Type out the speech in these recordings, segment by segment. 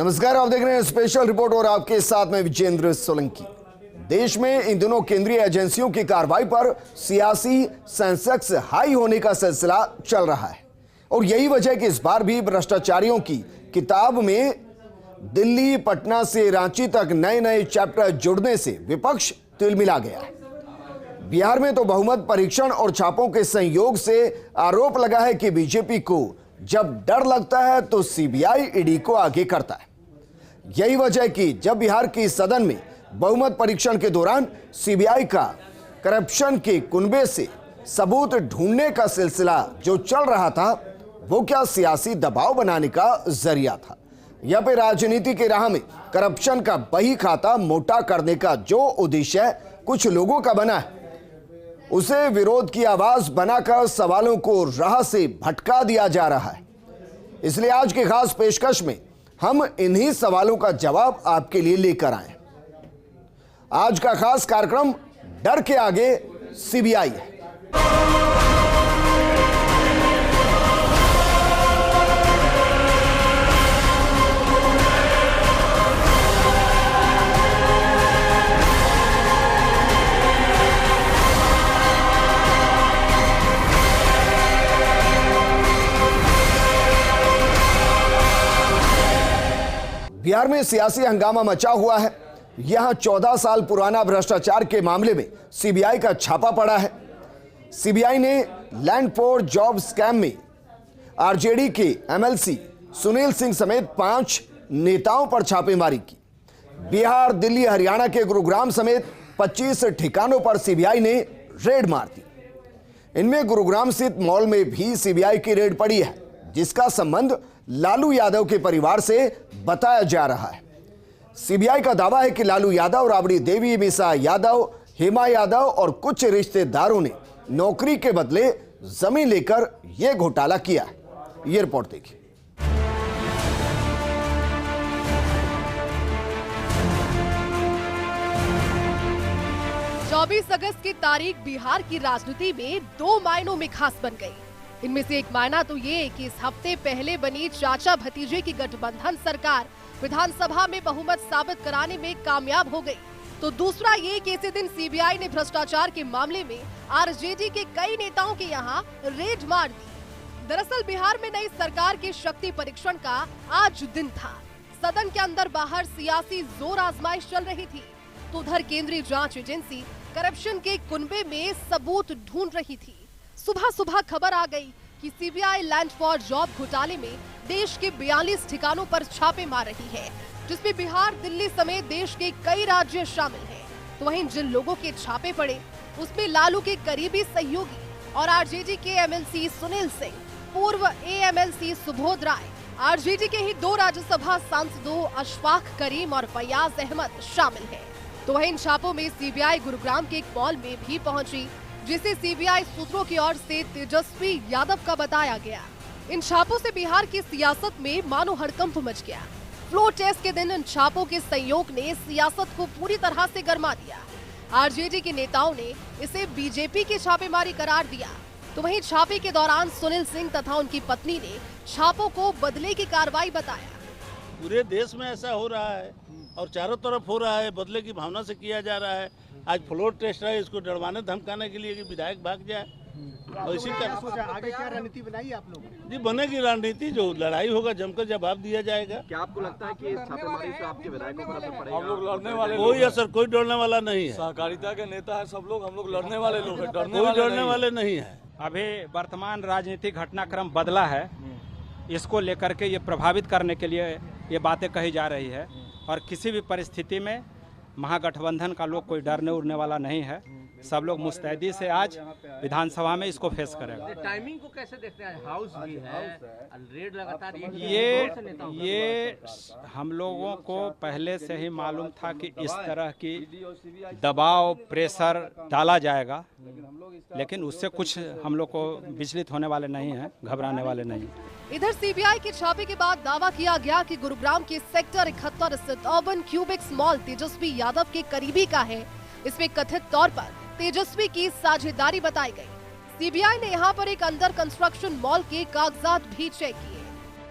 नमस्कार, आप देख रहे हैं स्पेशल रिपोर्ट और आपके साथ में विजेंद्र सोलंकी। देश में इन दिनों केंद्रीय एजेंसियों की कार्रवाई पर सियासी सेंसेक्स हाई होने का सिलसिला चल रहा है और यही वजह है कि इस बार भी भ्रष्टाचारियों की किताब में दिल्ली, पटना से रांची तक नए नए चैप्टर जुड़ने से विपक्ष तिलमिला गया है। बिहार में तो बहुमत परीक्षण और छापों के संयोग से आरोप लगा है कि बीजेपी को जब डर लगता है तो सीबीआई ईडी को आगे करता है। यही वजह है कि जब बिहार की सदन में बहुमत परीक्षण के दौरान सीबीआई का करप्शन के कुनबे से सबूत ढूंढने का सिलसिला जो चल रहा था, वो क्या सियासी दबाव बनाने का जरिया था या फिर राजनीति के राह में करप्शन का बही खाता मोटा करने का जो उद्देश्य कुछ लोगों का बना है, उसे विरोध की आवाज बनाकर सवालों को राह से भटका दिया जा रहा है। इसलिए आज की खास पेशकश में हम इन्हीं सवालों का जवाब आपके लिए लेकर आए। आज का खास कार्यक्रम डर के आगे सीबीआई है। बिहार में सियासी हंगामा मचा हुआ है। यहां 14 साल पुराना भ्रष्टाचार के मामले में सीबीआई का छापा पड़ा है। सीबीआई ने लैंड फॉर जॉब स्कैम में आरजेडी के एमएलसी सुनील सिंह समेत 5 नेताओं पर छापेमारी की। बिहार, दिल्ली, हरियाणा के गुरुग्राम समेत 25 ठिकानों पर सीबीआई ने रेड मार दी। इनमें गुरुग्राम स्थित मॉल में भी सीबीआई की रेड पड़ी है, जिसका संबंध लालू यादव के परिवार से बताया जा रहा है। सीबीआई का दावा है कि लालू यादव, राबड़ी देवी, मीसा यादव, हेमा यादव और कुछ रिश्तेदारों ने नौकरी के बदले जमीन लेकर यह घोटाला किया है। यह रिपोर्ट देखिए। चौबीस अगस्त की तारीख बिहार की राजनीति में 2 मायनों में खास बन गई। इनमें से एक मायना तो ये कि इस हफ्ते पहले बनी चाचा भतीजे की गठबंधन सरकार विधानसभा में बहुमत साबित कराने में कामयाब हो गई, तो दूसरा ये कि इसी दिन सीबीआई ने भ्रष्टाचार के मामले में आरजेडी के कई नेताओं के यहाँ रेड मार दी। दरअसल बिहार में नई सरकार के शक्ति परीक्षण का आज दिन था। सदन के अंदर बाहर सियासी जोर आजमाइश चल रही थी, तो उधर केंद्रीय जांच एजेंसी करप्शन के कुनबे में सबूत ढूंढ रही थी। सुबह सुबह खबर आ गई कि सीबीआई लैंड फॉर जॉब घोटाले में देश के 42 ठिकानों पर छापे मार रही है, जिसमें बिहार, दिल्ली समेत देश के कई राज्य शामिल हैं। तो वहीं जिन लोगों के छापे पड़े उसमें लालू के करीबी सहयोगी और आरजेडी के एमएलसी सुनील सिंह, पूर्व एएमएलसी सुबोध राय, आरजेडी के ही 2 राज्यसभा सांसदों अशफाक करीम और फयाज अहमद शामिल है। तो वहीं इन छापों में सीबीआई गुरुग्राम के एक मॉल में भी पहुंची, जिसे सीबीआई सूत्रों की ओर से तेजस्वी यादव का बताया गया। इन छापों से बिहार की सियासत में मानो हड़कंप मच गया। फ्लोर टेस्ट के दिन इन छापों के संयोग ने सियासत को पूरी तरह से गरमा दिया। आरजेडी के नेताओं ने इसे बीजेपी की छापेमारी करार दिया, तो वहीं छापे के दौरान सुनील सिंह तथा उनकी पत्नी ने छापों को बदले की कार्रवाई बताया। पूरे देश में ऐसा हो रहा है और चारों तरफ हो रहा है, बदले की भावना से किया जा रहा है। आज फ्लोर टेस्ट है, इसको डरवाने धमकाने के लिए कि विधायक भाग जाए। और इसी का आगे क्या रणनीति बनाई आप लोगों? जी बनेगी रणनीति, जो लड़ाई होगा जमकर जवाब दिया जाएगा। क्या आपको लगता है कि इस छापेमारी से आपके विधायकों पर असर पड़ेगा? हम लोग लड़ने वाले, कोई असर, कोई डरने वाला नहीं है। सहकारिता के नेता है सब लोग, हम लोग लड़ने वाले लोग हैं, कोई डरने वाले नहीं है। अभी वर्तमान राजनीतिक घटनाक्रम बदला है, इसको लेकर के ये प्रभावित करने के लिए ये बातें कही जा रही है। और किसी भी परिस्थिति में महागठबंधन का लोग कोई डरने उड़ने वाला नहीं है। सब लोग मुस्तैदी से आज विधानसभा में इसको फेस करेगा। टाइमिंग को कैसे देखते हैं? हाउस भी है, रेड लगातार ये हम लोगों को पहले से ही मालूम था कि इस तरह की दबाव, प्रेशर डाला जाएगा, लेकिन उससे कुछ हम लोग को विचलित होने वाले नहीं हैं, घबराने वाले नहीं। इधर सीबीआई के छापे के बाद दावा किया गया कि गुरुग्राम के सेक्टर 71 स्थित urban cubics mall Tejashwi Yadav के करीबी का है। इसमें कथित तौर पर तेजस्वी की साझेदारी बताई गई। सीबीआई ने यहां पर एक अंडर कंस्ट्रक्शन मॉल के कागजात भी चेक किए।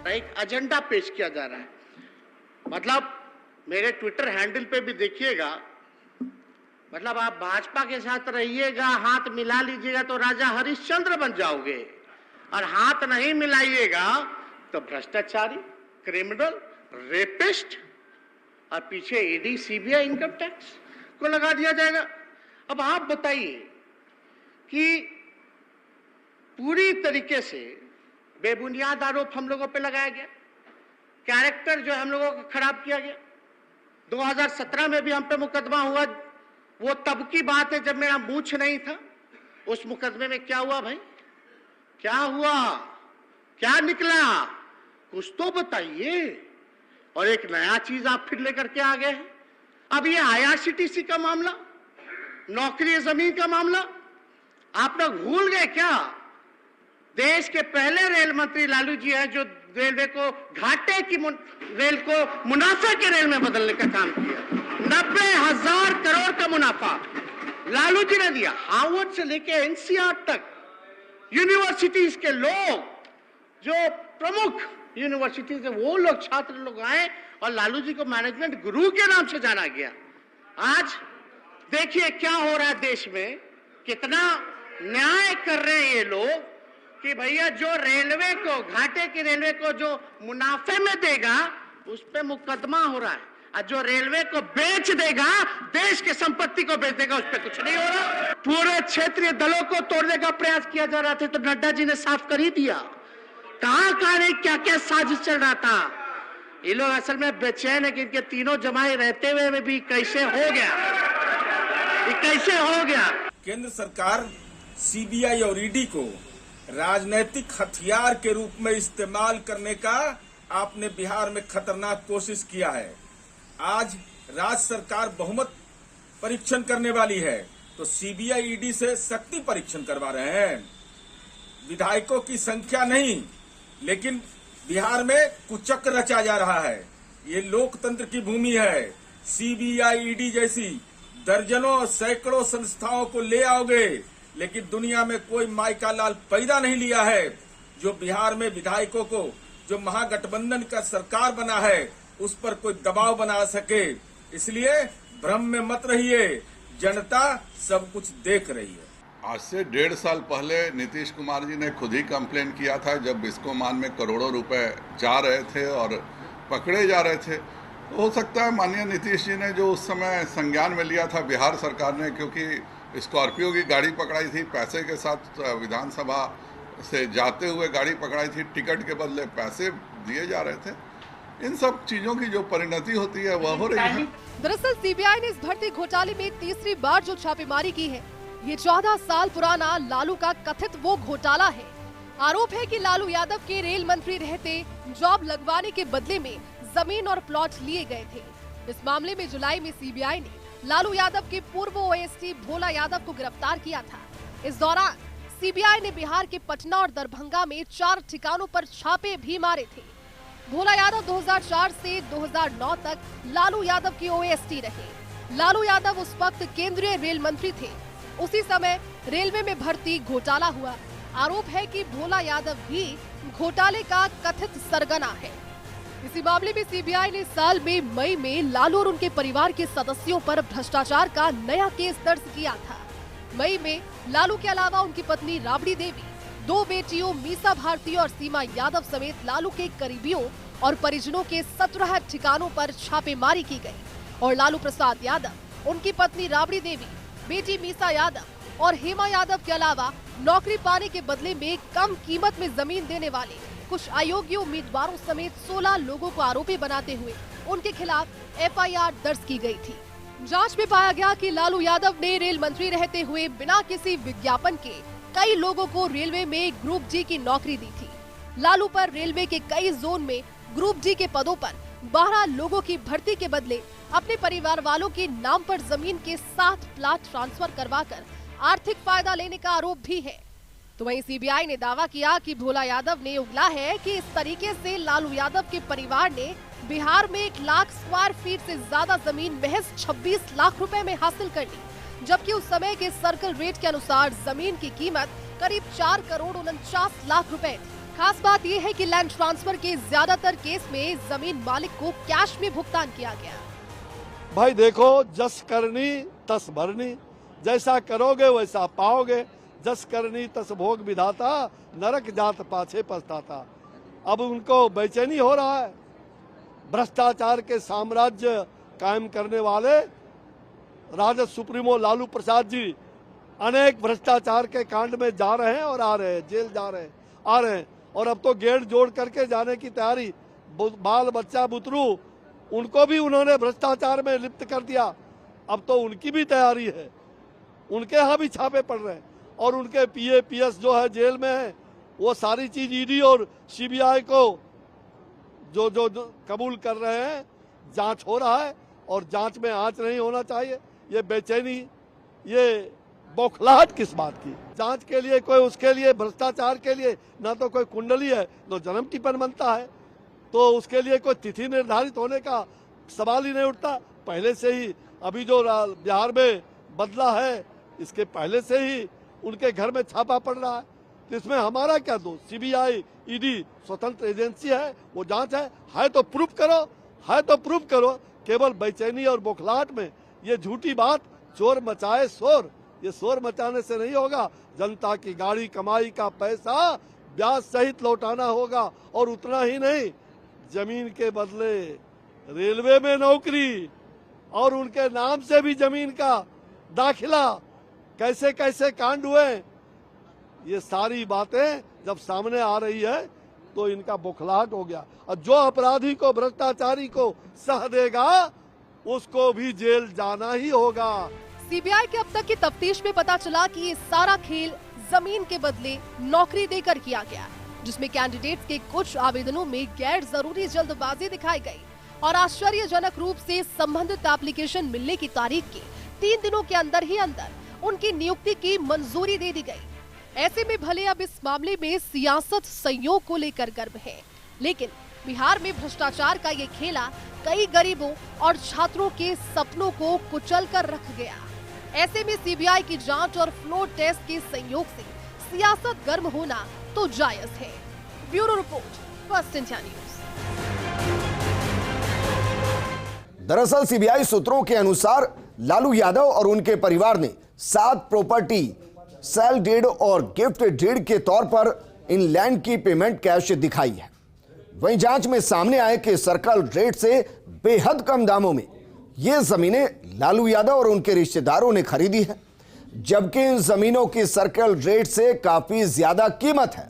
एक एजेंडा पेश किया जा रहा है। मतलब मेरे ट्विटर हैंडल पे भी देखिएगा, मतलब आप भाजपा के साथ रहिएगा, हाथ मिला लीजिएगा तो राजा हरिश्चंद्र बन जाओगे, और हाथ नहीं मिलाइएगा तो भ्रष्टाचारी, क्रिमिनल, रेपिस्ट, और पीछे ईडी, सीबीआई, इनकम टैक्स को लगा दिया जाएगा। अब आप बताइए कि पूरी तरीके से बेबुनियाद आरोप हम लोगों पे लगाया गया, कैरेक्टर जो हम लोगों को खराब किया गया। 2017 में भी हम पे मुकदमा हुआ, वो तब की बात है जब मेरा मूंछ नहीं था। उस मुकदमे में क्या हुआ भाई, क्या हुआ, क्या निकला, कुछ तो बताइए। और एक नया चीज आप फिर लेकर के आ गए हैं। अब ये IRCTC का मामला, नौकरी जमीन का मामला, आप लोग भूल गए क्या? देश के पहले रेल मंत्री लालू जी हैं जो रेलवे को घाटे की रेल को मुनाफे के रेल में बदलने का काम किया। 90,000 करोड़ का मुनाफा लालू जी ने दिया। हार्वर्ड से लेके NCR तक यूनिवर्सिटीज के लोग, जो प्रमुख यूनिवर्सिटी से वो लोग, छात्र लोग आए और लालू जी को मैनेजमेंट गुरु के नाम से जाना गया। आज देखिए क्या हो रहा है देश में, कितना न्याय कर रहे हैं ये लोग कि भैया जो रेलवे को, घाटे की रेलवे को जो मुनाफे में देगा उस पे मुकदमा हो रहा है, और जो रेलवे को बेच देगा, देश की संपत्ति को बेच देगा, उस पे कुछ नहीं हो रहा। पूरे क्षेत्रीय दलों को तोड़ने का प्रयास किया जा रहा था, तो नड्डा जी ने साफ कर ही दिया। कहां नहीं, क्या क्या साजिश चल रहा था। ये लोग असल में बेचैन है कि इनके तीनों जमाए रहते हुए में भी कैसे हो गया, ये कैसे हो गया। केंद्र सरकार CBI और ED को राजनीतिक हथियार के रूप में इस्तेमाल करने का आपने बिहार में खतरनाक कोशिश किया है। आज राज्य सरकार बहुमत परीक्षण करने वाली है, तो CBI ED से शक्ति परीक्षण करवा रहे हैं। विधायकों की संख्या नहीं, लेकिन बिहार में कुचक्र रचा जा रहा है। ये लोकतंत्र की भूमि है। CBI ED जैसी दर्जनों सैकड़ों संस्थाओं को ले आओगे, लेकिन दुनिया में कोई माइका लाल पैदा नहीं लिया है जो बिहार में विधायकों को, जो महागठबंधन का सरकार बना है, उस पर कोई दबाव बना सके। इसलिए भ्रम में मत रहिए, जनता सब कुछ देख रही है। आज से 1.5 साल पहले नीतीश कुमार जी ने खुद ही कंप्लेन किया था, जब बिस्कोमान में करोड़ों रुपए जा रहे थे और पकड़े जा रहे थे। तो हो सकता है माननीय नीतीश जी ने जो उस समय संज्ञान में लिया था बिहार सरकार ने, क्योंकि स्कॉर्पियो की गाड़ी पकड़ाई थी, पैसे के साथ विधानसभा से जाते हुए गाड़ी पकड़ाई थी, टिकट के बदले पैसे दिए जा रहे थे। इन सब चीजों की जो परिणति होती है वह हो रही है। दरअसल CBI ने इस भर्ती घोटाले में तीसरी बार जो छापेमारी की है, ये 14 साल पुराना लालू का कथित वो घोटाला है। आरोप है कि लालू यादव के रेल मंत्री रहते जॉब लगवाने के बदले में जमीन और प्लॉट लिए गए थे। इस मामले में जुलाई में CBI ने लालू यादव के पूर्व OST भोला यादव को गिरफ्तार किया था। इस दौरान CBI ने बिहार के पटना और दरभंगा में 4 ठिकानों पर छापे भी मारे थे। भोला यादव 2004 से 2009 तक लालू यादव की OST रहे। लालू यादव उस वक्त केंद्रीय रेल मंत्री थे। उसी समय रेलवे में भर्ती घोटाला हुआ। आरोप है कि भोला यादव भी घोटाले का कथित सरगना है। इसी मामले में CBI ने साल में मई में लालू और उनके परिवार के सदस्यों पर भ्रष्टाचार का नया केस दर्ज किया था। मई में लालू के अलावा उनकी पत्नी राबड़ी देवी, 2 बेटियों मीसा भारती और सीमा यादव समेत लालू के करीबियों और परिजनों के 17 ठिकानों पर छापेमारी की गई और लालू प्रसाद यादव, उनकी पत्नी राबड़ी देवी, बेटी मीसा यादव और हेमा यादव के अलावा नौकरी पाने के बदले में कम कीमत में जमीन देने वाले कुछ अयोग्य उम्मीदवारों समेत 16 लोगों को आरोपी बनाते हुए उनके खिलाफ FIR दर्ज की गई थी। जांच में पाया गया कि लालू यादव ने रेल मंत्री रहते हुए बिना किसी विज्ञापन के कई लोगों को रेलवे में ग्रुप D की नौकरी दी थी। लालू पर रेलवे के कई जोन में ग्रुप D के पदों पर 12 लोगों की भर्ती के बदले अपने परिवार वालों के नाम पर जमीन के 7 प्लाट ट्रांसफर करवाकर आर्थिक फायदा लेने का आरोप भी है। तो वहीं CBI ने दावा किया कि भोला यादव ने उगला है कि इस तरीके से लालू यादव के परिवार ने बिहार में 1 लाख स्क्वायर फीट से ज्यादा जमीन महज 26 लाख रुपए में हासिल कर ली, जबकि उस समय के सर्कल रेट के अनुसार जमीन की कीमत करीब 4 करोड़ 49 लाख रुपए थी। खास बात यह है कि लैंड ट्रांसफर के ज्यादातर केस में जमीन मालिक को कैश में भुगतान किया गया। भाई देखो, जस करनी तस भरनी, जैसा करोगे वैसा पाओगे। जस करनी तस भोग विधाता, नरक जात पाछे पछताता। अब उनको बेचैनी हो रहा है। भ्रष्टाचार के साम्राज्य कायम करने वाले राजद सुप्रीमो लालू प्रसाद जी अनेक भ्रष्टाचार के कांड में जा रहे हैं और आ रहे हैं, जेल जा रहे हैं, आ रहे हैं, और अब तो गेट जोड़ करके जाने की तैयारी। बाल बच्चा बुतरू उनको भी उन्होंने भ्रष्टाचार में लिप्त कर दिया। अब तो उनकी भी तैयारी है, उनके यहाँ भी छापे पड़ रहे हैं, और उनके पीए पीएस जो है जेल में है, वो सारी चीज ईडी और सीबीआई को जो जो कबूल कर रहे हैं। जांच हो रहा है और जांच में आंच नहीं होना चाहिए। ये बेचैनी, ये बौखलाहट किस बात की? जांच के लिए कोई, उसके लिए भ्रष्टाचार के लिए ना तो कोई कुंडली है, तो जन्म टिप्पण बनता है, तो उसके लिए कोई तिथि निर्धारित होने का सवाल ही नहीं उठता। पहले से ही अभी जो बिहार में बदला है, इसके पहले से ही उनके घर में छापा पड़ रहा है, तो इसमें हमारा क्या दोष? सीबीआई ईडी स्वतंत्र एजेंसी है, वो जांच है तो प्रूफ करो, है तो प्रूफ करो। केवल बेचैनी और बौखलाहट में ये झूठी बात, चोर मचाए शोर, ये शोर मचाने से नहीं होगा। जनता की गाड़ी कमाई का पैसा ब्याज सहित लौटाना होगा, और उतना ही नहीं, जमीन के बदले रेलवे में नौकरी और उनके नाम से भी जमीन का दाखिला, कैसे कैसे कांड हुए, ये सारी बातें जब सामने आ रही है तो इनका बौखलाहट हो गया। और जो अपराधी को, भ्रष्टाचारी को सह देगा, उसको भी जेल जाना ही होगा। सीबीआई के अब तक की तफ्तीश में पता चला कि ये सारा खेल जमीन के बदले नौकरी देकर किया गया, जिसमें कैंडिडेट्स के कुछ आवेदनों में गैर जरूरी जल्दबाजी दिखाई गई और आश्चर्यजनक रूप से संबंधित एप्लीकेशन मिलने की तारीख के 3 दिनों के अंदर ही अंदर उनकी नियुक्ति की मंजूरी दे दी गई। ऐसे में भले अब इस मामले में सियासत संयोग को लेकर गर्व है, लेकिन बिहार में भ्रष्टाचार का ये खेला कई गरीबों और छात्रों के सपनों को कुचल कर रख गया। ऐसे में सीबीआई की जांच और फ्लोर टेस्ट के संयोग से सियासत गर्म होना तो जायज है। Bureau report, first India news. दरअसल सीबीआई सूत्रों के अनुसार लालू यादव और उनके परिवार ने 7 प्रॉपर्टी सेल डीड और गिफ्ट डीड के तौर पर इन लैंड की पेमेंट कैश दिखाई है। वहीं जांच में सामने आए कि सर्कल रेट से बेहद कम दामों में ये जमीनें लालू यादव और उनके रिश्तेदारों ने खरीदी है, जबकि इन जमीनों की सर्कल रेट से काफी ज्यादा कीमत है।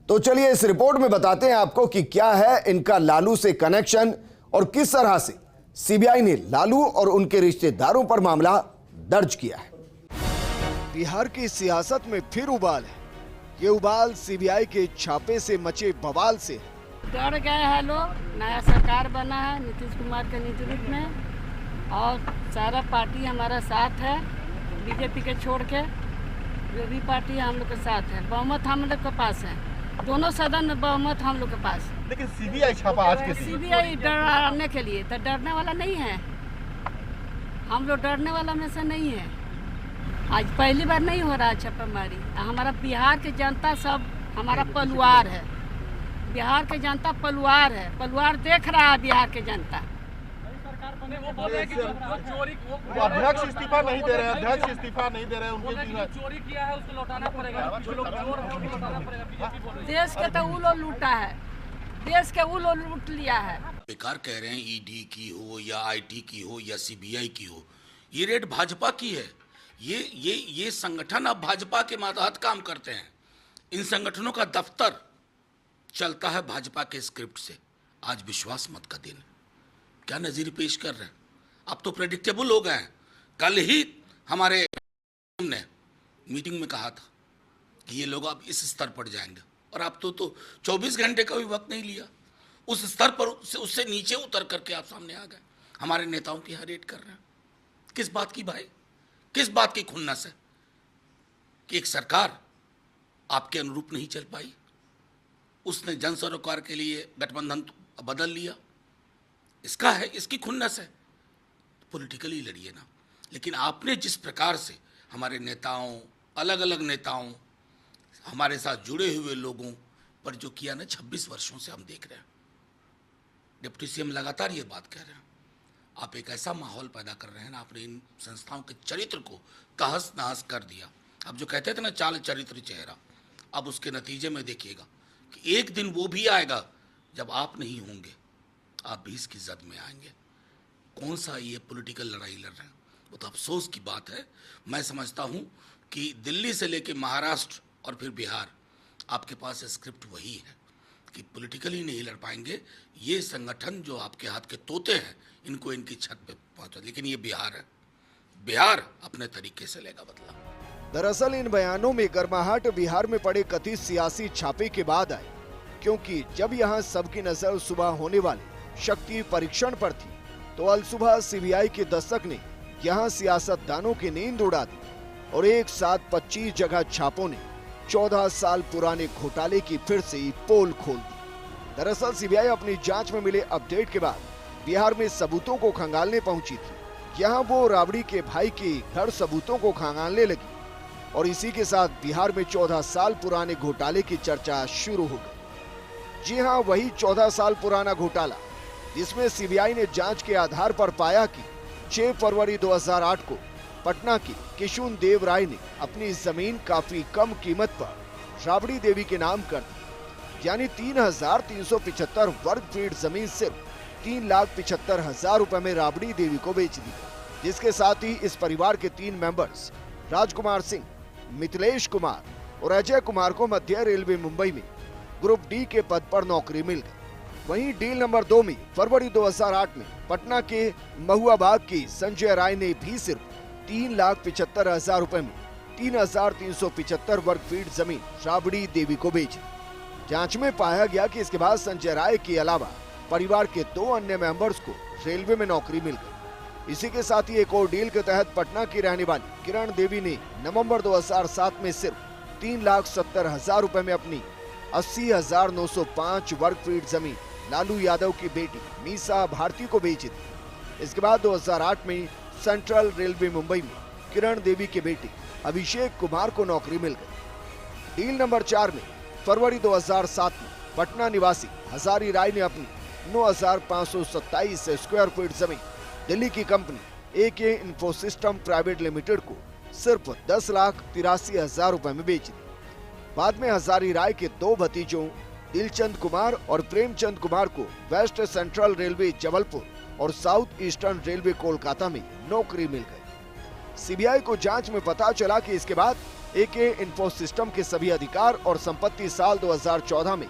तो चलिए इस रिपोर्ट में बताते हैं आपको कि क्या है इनका लालू से कनेक्शन और किस तरह से सीबीआई ने लालू और उनके रिश्तेदारों पर मामला दर्ज किया है। बिहार की सियासत में फिर उबाल है। ये उबाल सीबीआई के छापे से मचे बवाल से है। डर गए हैं लोग, नया सरकार बना है नीतीश कुमार के नेतृत्व में, और सारा पार्टी हमारा साथ है, बीजेपी के छोड़ के जो भी पार्टी हम लोग के साथ है। बहुमत हम लोग के पास है, दोनों सदन में बहुमत हम लोग के पास। लेकिन सीबीआई छापा आज के सीबीआई डराने के लिए, तो डरने वाला नहीं है, हम लोग डरने वाला में से नहीं है। आज पहली बार नहीं हो रहा छापामारी। हमारा बिहार की जनता सब हमारा पलवार है, बिहार की जनता पलवार है, पलवार देख रहा है बिहार की जनता। अध्यक्ष इस्तीफा नहीं दे रहे, अध्यक्ष इस्तीफा नहीं दे रहे, उनके चोरी किया है उसको लौटाना पड़ेगा, जो लोग चोर हैं उनको लौटाना पड़ेगा। देश के तो वो लोग लूटा है, देश के वो लोग लूट लिया है। बेकार कह रहे हैं ईडी की हो या आईटी की हो या सीबीआई की हो, ये रेट भाजपा की है। ये संगठन अब भाजपा के मातहत काम करते हैं। इन संगठनों का दफ्तर चलता है भाजपा के स्क्रिप्ट से। आज विश्वास मत का दिन, क्या नजीर पेश कर रहे हैं? अब तो प्रेडिक्टेबल हो गए हैं। कल ही हमारे ने मीटिंग में कहा था कि ये लोग अब इस स्तर पर जाएंगे, और आप तो 24 घंटे का भी वक्त नहीं लिया, उस स्तर पर उससे नीचे उतर करके आप सामने आ गए। हमारे नेताओं की यहाँ रेट कर रहे हैं। किस बात की भाई, किस बात की खुन्नस है कि एक सरकार आपके अनुरूप नहीं चल पाई, उसने जन सरोकार के लिए गठबंधन बदल लिया, इसका है, इसकी खुन्नस है। पॉलिटिकली लड़िए ना, लेकिन आपने जिस प्रकार से हमारे नेताओं, अलग अलग नेताओं, हमारे साथ जुड़े हुए लोगों पर जो किया ना 26 वर्षों से हम देख रहे हैं। डिप्टी सीएम लगातार ये बात कह रहे हैं। आप एक ऐसा माहौल पैदा कर रहे हैं ना, आपने इन संस्थाओं के चरित्र को तहस नहस कर दिया। अब जो कहते थे ना चाल चरित्र चेहरा, अब उसके नतीजे में देखिएगा कि एक दिन वो भी आएगा जब आप नहीं होंगे, आप भी इसकी जद में आएंगे। कौन सा ये पॉलिटिकल लड़ाई लड़ रहे हैं, वो तो अफसोस की बात है। मैं समझता हूँ कि दिल्ली से लेके महाराष्ट्र और फिर बिहार, आपके पास स्क्रिप्ट वही है कि पॉलिटिकली नहीं लड़ पाएंगे। ये संगठन जो आपके हाथ के तोते हैं, इनको इनकी छत पे पहुंचा, लेकिन ये बिहार है, बिहार अपने तरीके से लेगा बदला। दरअसल इन बयानों में गर्माहट बिहार में पड़े कथित सियासी छापे के बाद आई, क्योंकि जब यहाँ सबकी नजर सुबह होने वाले शक्ति परीक्षण पर थी, तो अलसुबह सीबीआई के दस्तक ने यहाँ सियासतदानों की नींद उड़ा दी और एक साथ 25 जगह छापों ने 14 साल पुराने घोटाले की फिर से पोल खोल दी। दरअसल सीबीआई अपनी जांच में मिले अपडेट के बाद बिहार में सबूतों को खंगालने पहुंची थी। यहाँ वो राबड़ी के भाई के घर सबूतों को खंगालने लगी और इसी के साथ बिहार में 14 साल पुराने घोटाले की चर्चा शुरू हो गई। जी हाँ, वही 14 साल पुराना घोटाला जिसमें सीबीआई ने जांच के आधार पर पाया कि 6 फरवरी 2008 को पटना के किशुन देव राय ने अपनी जमीन काफी कम कीमत पर राबड़ी देवी के नाम कर दी, यानी 3,375 वर्ग फीट जमीन सिर्फ 3,75,000 रुपए में राबड़ी देवी को बेच दी, जिसके साथ ही इस परिवार के 3 मेंबर्स राजकुमार सिंह, मिथिलेश कुमार और अजय कुमार को मध्य रेलवे मुंबई में ग्रुप डी के पद पर नौकरी मिल गई। वहीं डील नंबर 2 में फरवरी 2008 में पटना के महुआबाग की संजय राय ने भी सिर्फ 3,75,000 रुपए में 3,375 वर्ग फीट जमीन राबड़ी देवी को बेची। जांच में पाया गया कि इसके बाद संजय राय के अलावा परिवार के 2 अन्य मेंबर्स को रेलवे में नौकरी मिल गई। इसी के साथ ही एक और डील के तहत पटना की रहने वाली किरण देवी ने नवंबर 2007 में सिर्फ 3,70,000 रुपए में अपनी 80,905 वर्ग फीट जमीन लालू यादव की बेटी मीसा भारती को बेची थी। इसके बाद 2008 में सेंट्रल रेलवे मुंबई में किरण देवी के बेटे अभिषेक कुमार को नौकरी मिल गई। डील नंबर 4 में फरवरी 2007 में पटना निवासी हजारी राय ने अपनी 9,527 स्क्वायर फीट जमीन दिल्ली की कंपनी एके इन्फोसिस्टम प्राइवेट लिमिटेड को सिर्फ 10,83,000 रुपए में बेच दी। बाद में हजारी राय के 2 भतीजों दिलचंद कुमार और प्रेमचंद कुमार को वेस्ट सेंट्रल रेलवे जबलपुर और साउथ ईस्टर्न रेलवे कोलकाता में नौकरी मिल गई। सीबीआई को जांच में पता चला कि इसके बाद एके इन्फोसिस्टम के सभी अधिकार और संपत्ति साल 2014 में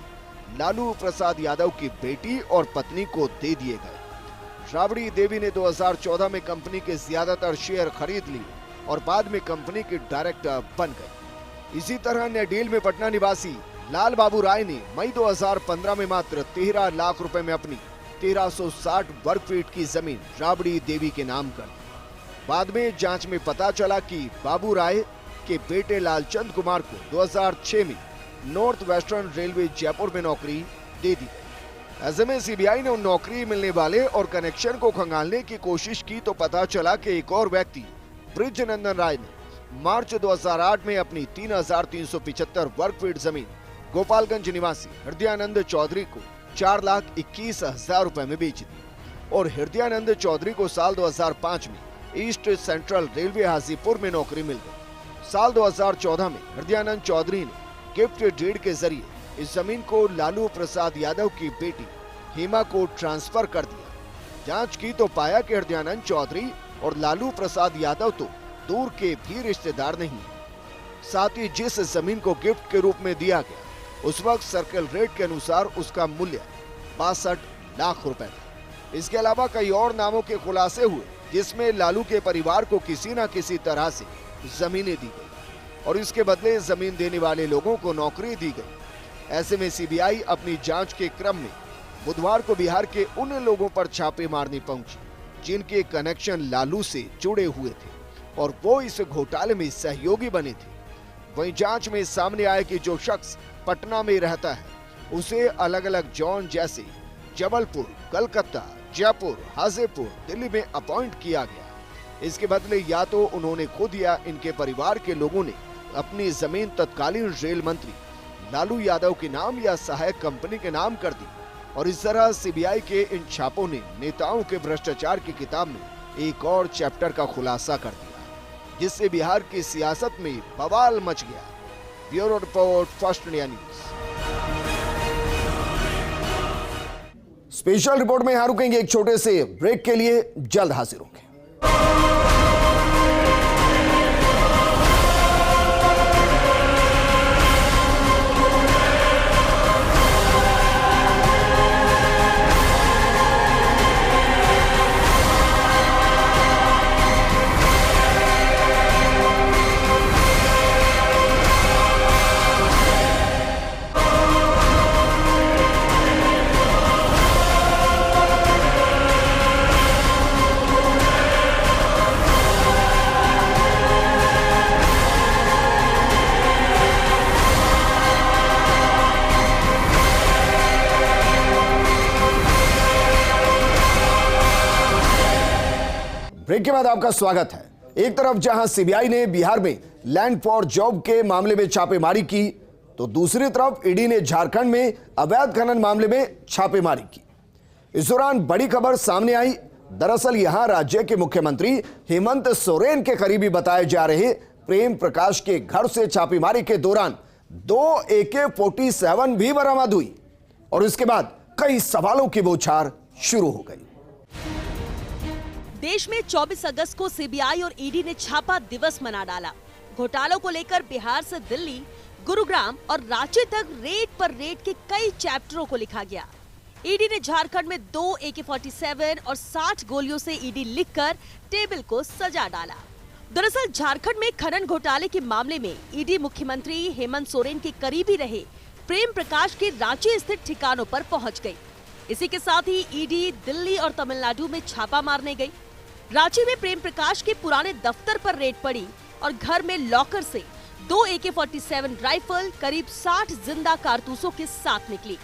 लालू प्रसाद यादव की बेटी और पत्नी को दे दिए गए। राबड़ी देवी ने 2014 में कंपनी के ज्यादातर शेयर खरीद लिए और बाद में कंपनी के डायरेक्टर बन गए। इसी तरह नए डील में पटना निवासी लाल बाबू राय ने मई 2015 में मात्र 13 लाख रुपए में अपनी 1360 वर्ग फीट की जमीन राबड़ी देवी के नाम कर दी। बाद में जांच में पता चला कि बाबू राय के बेटे लालचंद कुमार को 2006 में नॉर्थ वेस्टर्न रेलवे जयपुर में नौकरी दे दी गई। ऐसे में सीबीआई ने उन नौकरी मिलने वाले और कनेक्शन को खंगालने की कोशिश की तो पता चला कि एक और व्यक्ति ब्रिज नंदन राय ने मार्च 2008 में अपनी 3,375 वर्ग फीट जमीन गोपालगंज निवासी हृदयानंद चौधरी को 4,21,000 रुपए में बेच दी और हृदयानंद चौधरी को साल 2005 में ईस्ट सेंट्रल रेलवे हाजीपुर में नौकरी मिल गई। साल 2014 में हृदयानंद चौधरी ने गिफ्ट डीड के जरिए इस जमीन को लालू प्रसाद यादव की बेटी हेमा को ट्रांसफर कर दिया। जांच की तो पाया कि हृदयानंद चौधरी और लालू प्रसाद यादव तो दूर के भी रिश्तेदार नहीं। साथ ही जिस जमीन को गिफ्ट के रूप में दिया गया उस वक्त सर्कल रेट के अनुसार उसका मूल्य 62 लाख रुपए था। इसके अलावा कई और नामों के खुलासे हुए जिसमें लालू के परिवार को किसी न किसी तरह से जमीनें दी गई और इसके बदले जमीन देने वाले लोगों को नौकरी दी गई। ऐसे में सीबीआई अपनी जांच के क्रम में बुधवार को बिहार के उन लोगों पर छापे मारने पहुंची जिनके कनेक्शन लालू से जुड़े हुए थे और वो इस घोटाले में सहयोगी बने थे। वहीं जांच में सामने आया कि जो शख्स पटना में रहता है उसे अलग अलग जोन जैसे जबलपुर, कलकत्ता, जयपुर, हाजीपुर, दिल्ली में अपॉइंट किया गया। इसके बदले या तो उन्होंने खुद या इनके परिवार के लोगों ने अपनी जमीन तत्कालीन रेल मंत्री लालू यादव के नाम या सहायक कंपनी के नाम कर दी और इस तरह सीबीआई के इन छापों ने नेताओं के भ्रष्टाचार की किताब में एक और चैप्टर का खुलासा कर दिया, जिससे बिहार की सियासत में बवाल मच गया। Bureau report, first India news. Special report में यहां रुकेंगे एक छोटे से ब्रेक के लिए, जल्द हाजिर होंगे। ब्रेक के बाद आपका स्वागत है। एक तरफ जहां सीबीआई ने बिहार में लैंड फॉर जॉब के मामले में छापेमारी की, तो दूसरी तरफ ईडी ने झारखंड में अवैध खनन मामले में छापेमारी की। इस दौरान बड़ी खबर सामने आई। दरअसल यहां राज्य के मुख्यमंत्री हेमंत सोरेन के करीबी बताए जा रहे प्रेम प्रकाश के घर से छापेमारी के दौरान 2 AK-47 भी बरामद हुई और इसके बाद कई सवालों की बौछार शुरू हो गई। देश में 24 अगस्त को सीबीआई और ईडी ने छापा दिवस मना डाला। घोटालों को लेकर बिहार से दिल्ली, गुरुग्राम और रांची तक रेड पर रेड के कई चैप्टरों को लिखा गया। ईडी ने झारखंड में 2 AK-47 और 60 गोलियों से ईडी लिखकर टेबल को सजा डाला। दरअसल झारखंड में खनन घोटाले के मामले में ईडी मुख्यमंत्री हेमंत सोरेन के करीबी रहे प्रेम प्रकाश के रांची स्थित ठिकानों पर पहुंच गई। इसी के साथ ही ईडी दिल्ली और तमिलनाडु में छापा मारने गई। रांची में प्रेम प्रकाश के पुराने दफ्तर पर रेड पड़ी और घर में लॉकर से 2 AK-47 राइफल करीब 60 जिंदा कारतूसों के साथ निकली।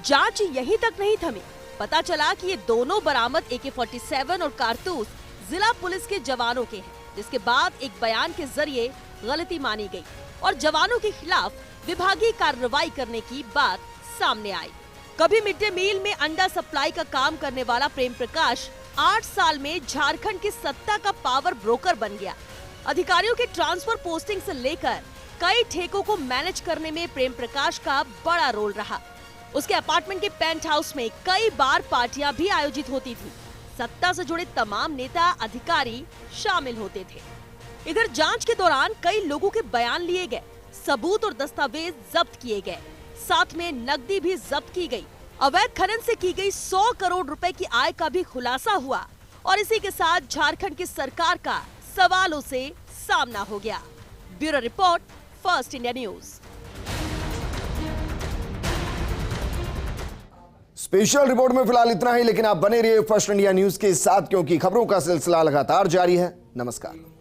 जांच यहीं तक नहीं थमी। पता चला कि ये दोनों बरामद AK-47 और कारतूस जिला पुलिस के जवानों के हैं, जिसके बाद एक बयान के जरिए गलती मानी गई और जवानों के खिलाफ विभागीय कार्रवाई करने की बात सामने आई। कभी मिड डे मील में अंडा सप्लाई का काम करने वाला प्रेम प्रकाश 8 साल में झारखंड की सत्ता का पावर ब्रोकर बन गया। अधिकारियों के ट्रांसफर पोस्टिंग से लेकर कई ठेकों को मैनेज करने में प्रेम प्रकाश का बड़ा रोल रहा। उसके अपार्टमेंट के पेंट हाउस में कई बार पार्टियां भी आयोजित होती थी। सत्ता से जुड़े तमाम नेता अधिकारी शामिल होते थे। इधर जांच के दौरान कई लोगों के बयान लिए गए, सबूत और दस्तावेज जब्त किए गए, साथ में नकदी भी जब्त की गई। अवैध खनन से की गई 100 करोड़ रुपए की आय का भी खुलासा हुआ और इसी के साथ झारखंड की सरकार का सवालों से सामना हो गया। Bureau report, first India news. Special report में फिलहाल इतना ही, लेकिन आप बने रहिए फर्स्ट इंडिया न्यूज के साथ, क्योंकि खबरों का सिलसिला लगातार जारी है। नमस्कार।